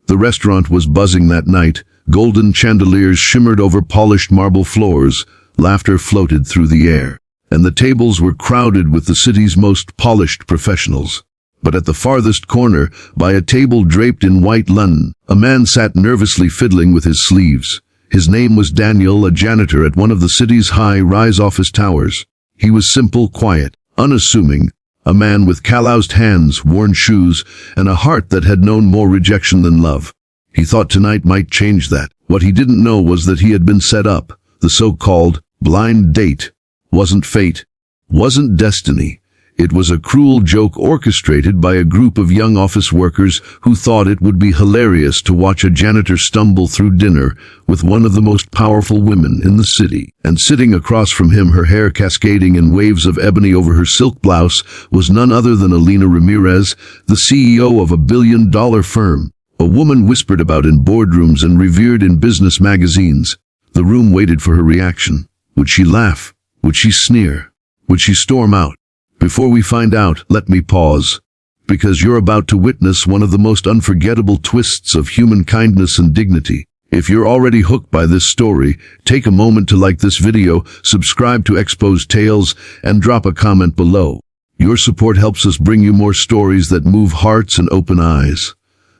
The restaurant was buzzing that night. Golden chandeliers shimmered over polished marble floors. Laughter floated through the air, and the tables were crowded with the city's most polished professionals. But at the farthest corner, by a table draped in white linen, a man sat nervously fiddling with his sleeves. His name was Daniel, a janitor at one of the city's high-rise office towers. He was simple, quiet, unassuming, a man with calloused hands, worn shoes, and a heart that had known more rejection than love. He thought tonight might change that. What he didn't know was that he had been set up. The so-called blind date wasn't fate, wasn't destiny. It was a cruel joke orchestrated by a group of young office workers who thought it would be hilarious to watch a janitor stumble through dinner with one of the most powerful women in the city. And sitting across from him, her hair cascading in waves of ebony over her silk blouse, was none other than Elena Ramirez, the CEO of a billion-dollar firm. A woman whispered about in boardrooms and revered in business magazines. The room waited for her reaction. Would she laugh? Would she sneer? Would she storm out? Before we find out, let me pause, because you're about to witness one of the most unforgettable twists of human kindness and dignity. If you're already hooked by this story, take a moment to like this video, subscribe to Exposed Tales, and drop a comment below. Your support helps us bring you more stories that move hearts and open eyes.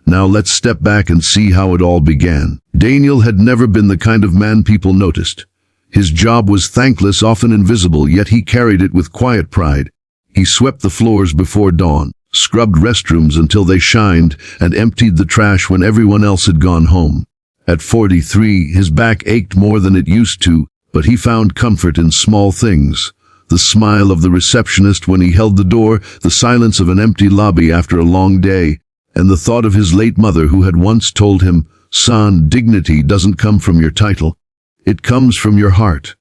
Now let's step back and see how it all began. Daniel had never been the kind of man people noticed. His job was thankless, often invisible, yet he carried it with quiet pride. He swept the floors before dawn, scrubbed restrooms until they shined, and emptied the trash when everyone else had gone home. At 43, his back ached more than it used to, but he found comfort in small things. The smile of the receptionist when he held the door, the silence of an empty lobby after a long day, and the thought of his late mother who had once told him, "Son, dignity doesn't come from your title. It comes from your heart."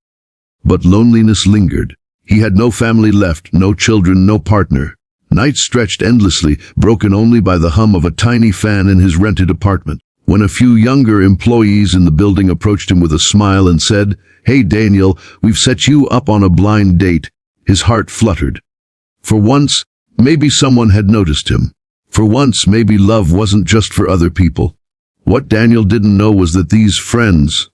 But loneliness lingered. He had no family left, no children, no partner. Nights stretched endlessly, broken only by the hum of a tiny fan in his rented apartment. When a few younger employees in the building approached him with a smile and said, "Hey Daniel, we've set you up on a blind date," his heart fluttered. For once, maybe someone had noticed him. For once, maybe love wasn't just for other people. What Daniel didn't know was that these friends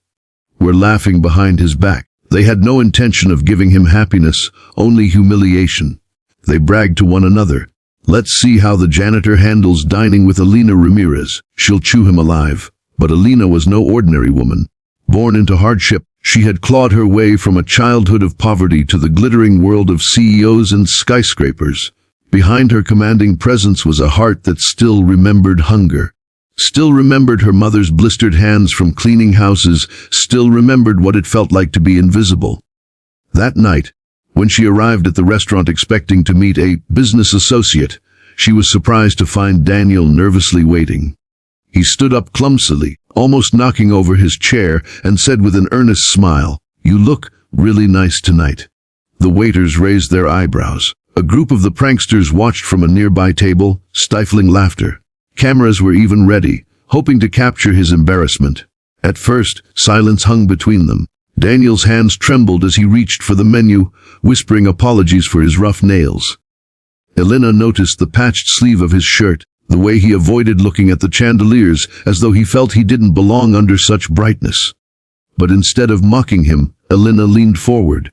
were laughing behind his back. They had no intention of giving him happiness, only humiliation. They bragged to one another. "Let's see how the janitor handles dining with Elena Ramirez. She'll chew him alive." But Elena was no ordinary woman. Born into hardship, she had clawed her way from a childhood of poverty to the glittering world of CEOs and skyscrapers. Behind her commanding presence was a heart that still remembered hunger. Still remembered her mother's blistered hands from cleaning houses, still remembered what it felt like to be invisible. That night, when she arrived at the restaurant expecting to meet a business associate, she was surprised to find Daniel nervously waiting. He stood up clumsily, almost knocking over his chair, and said with an earnest smile, "You look really nice tonight." The waiters raised their eyebrows. A group of the pranksters watched from a nearby table, stifling laughter. Cameras were even ready, hoping to capture his embarrassment. At first, silence hung between them. Daniel's hands trembled as he reached for the menu, whispering apologies for his rough nails. Elena noticed the patched sleeve of his shirt, the way he avoided looking at the chandeliers, as though he felt he didn't belong under such brightness. But instead of mocking him, Elena leaned forward.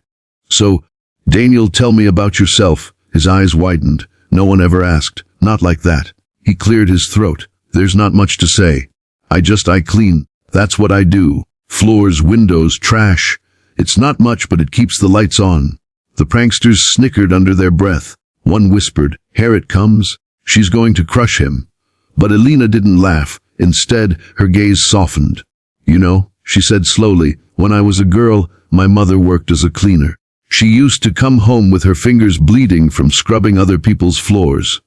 "So, Daniel, tell me about yourself." His eyes widened. "No one ever asked. Not like that." He cleared his throat. "There's not much to say. I clean. That's what I do. Floors, windows, trash. It's not much, but it keeps the lights on." The pranksters snickered under their breath. One whispered, "Here it comes. She's going to crush him." But Elena didn't laugh. Instead, her gaze softened. "You know," she said slowly, "when I was a girl, my mother worked as a cleaner. She used to come home with her fingers bleeding from scrubbing other people's floors.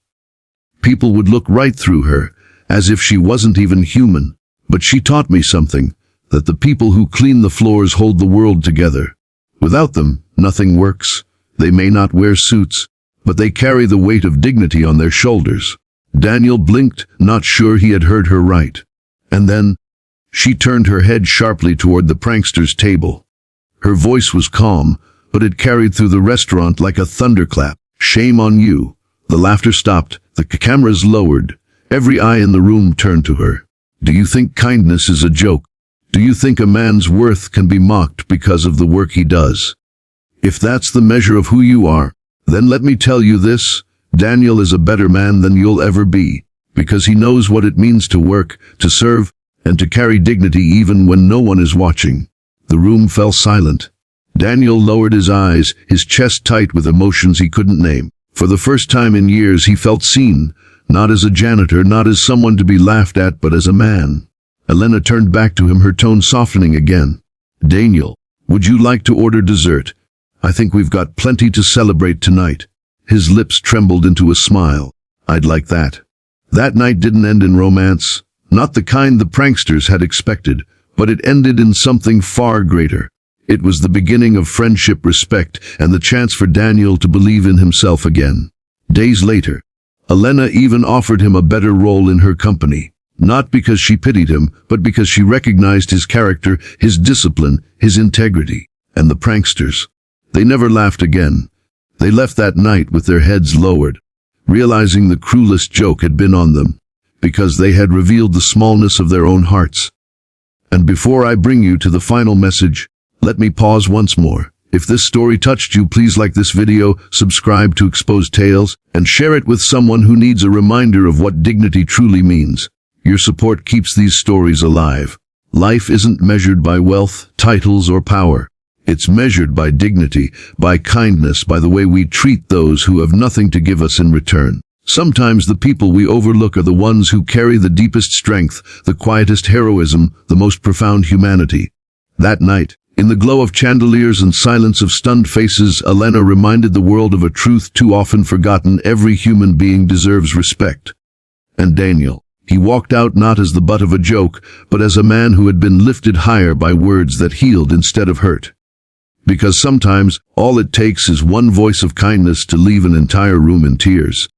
People would look right through her, as if she wasn't even human. But she taught me something, that the people who clean the floors hold the world together. Without them, nothing works. They may not wear suits, but they carry the weight of dignity on their shoulders." Daniel blinked, not sure he had heard her right. And then, she turned her head sharply toward the prankster's table. Her voice was calm, but it carried through the restaurant like a thunderclap. "Shame on you." The laughter stopped, the cameras lowered. Every eye in the room turned to her. Do you think kindness is a joke? Do you think a man's worth can be mocked because of the work he does? If that's the measure of who you are, then let me tell you this: Daniel is a better man than you'll ever be, because he knows what it means to work, to serve, and to carry dignity even when no one is watching. The room fell silent. Daniel lowered his eyes, his chest tight with emotions he couldn't name. For the first time in years he felt seen, not as a janitor, not as someone to be laughed at, but as a man. Elena turned back to him, her tone softening again. "Daniel, would you like to order dessert? I think we've got plenty to celebrate tonight." His lips trembled into a smile. "I'd like that." That night didn't end in romance, not the kind the pranksters had expected, but it ended in something far greater. It was the beginning of friendship, respect, and the chance for Daniel to believe in himself again. Days later, Elena even offered him a better role in her company, not because she pitied him, but because she recognized his character, his discipline, his integrity. And the pranksters, they never laughed again. They left that night with their heads lowered, realizing the cruelest joke had been on them, because they had revealed the smallness of their own hearts. And before I bring you to the final message, let me pause once more. If this story touched you, please like this video, subscribe to Exposed Tales, and share it with someone who needs a reminder of what dignity truly means. Your support keeps these stories alive. Life isn't measured by wealth, titles, or power. It's measured by dignity, by kindness, by the way we treat those who have nothing to give us in return. Sometimes the people we overlook are the ones who carry the deepest strength, the quietest heroism, the most profound humanity. That night, in the glow of chandeliers and silence of stunned faces, Elena reminded the world of a truth too often forgotten: every human being deserves respect. And Daniel, he walked out not as the butt of a joke, but as a man who had been lifted higher by words that healed instead of hurt. Because sometimes, all it takes is one voice of kindness to leave an entire room in tears.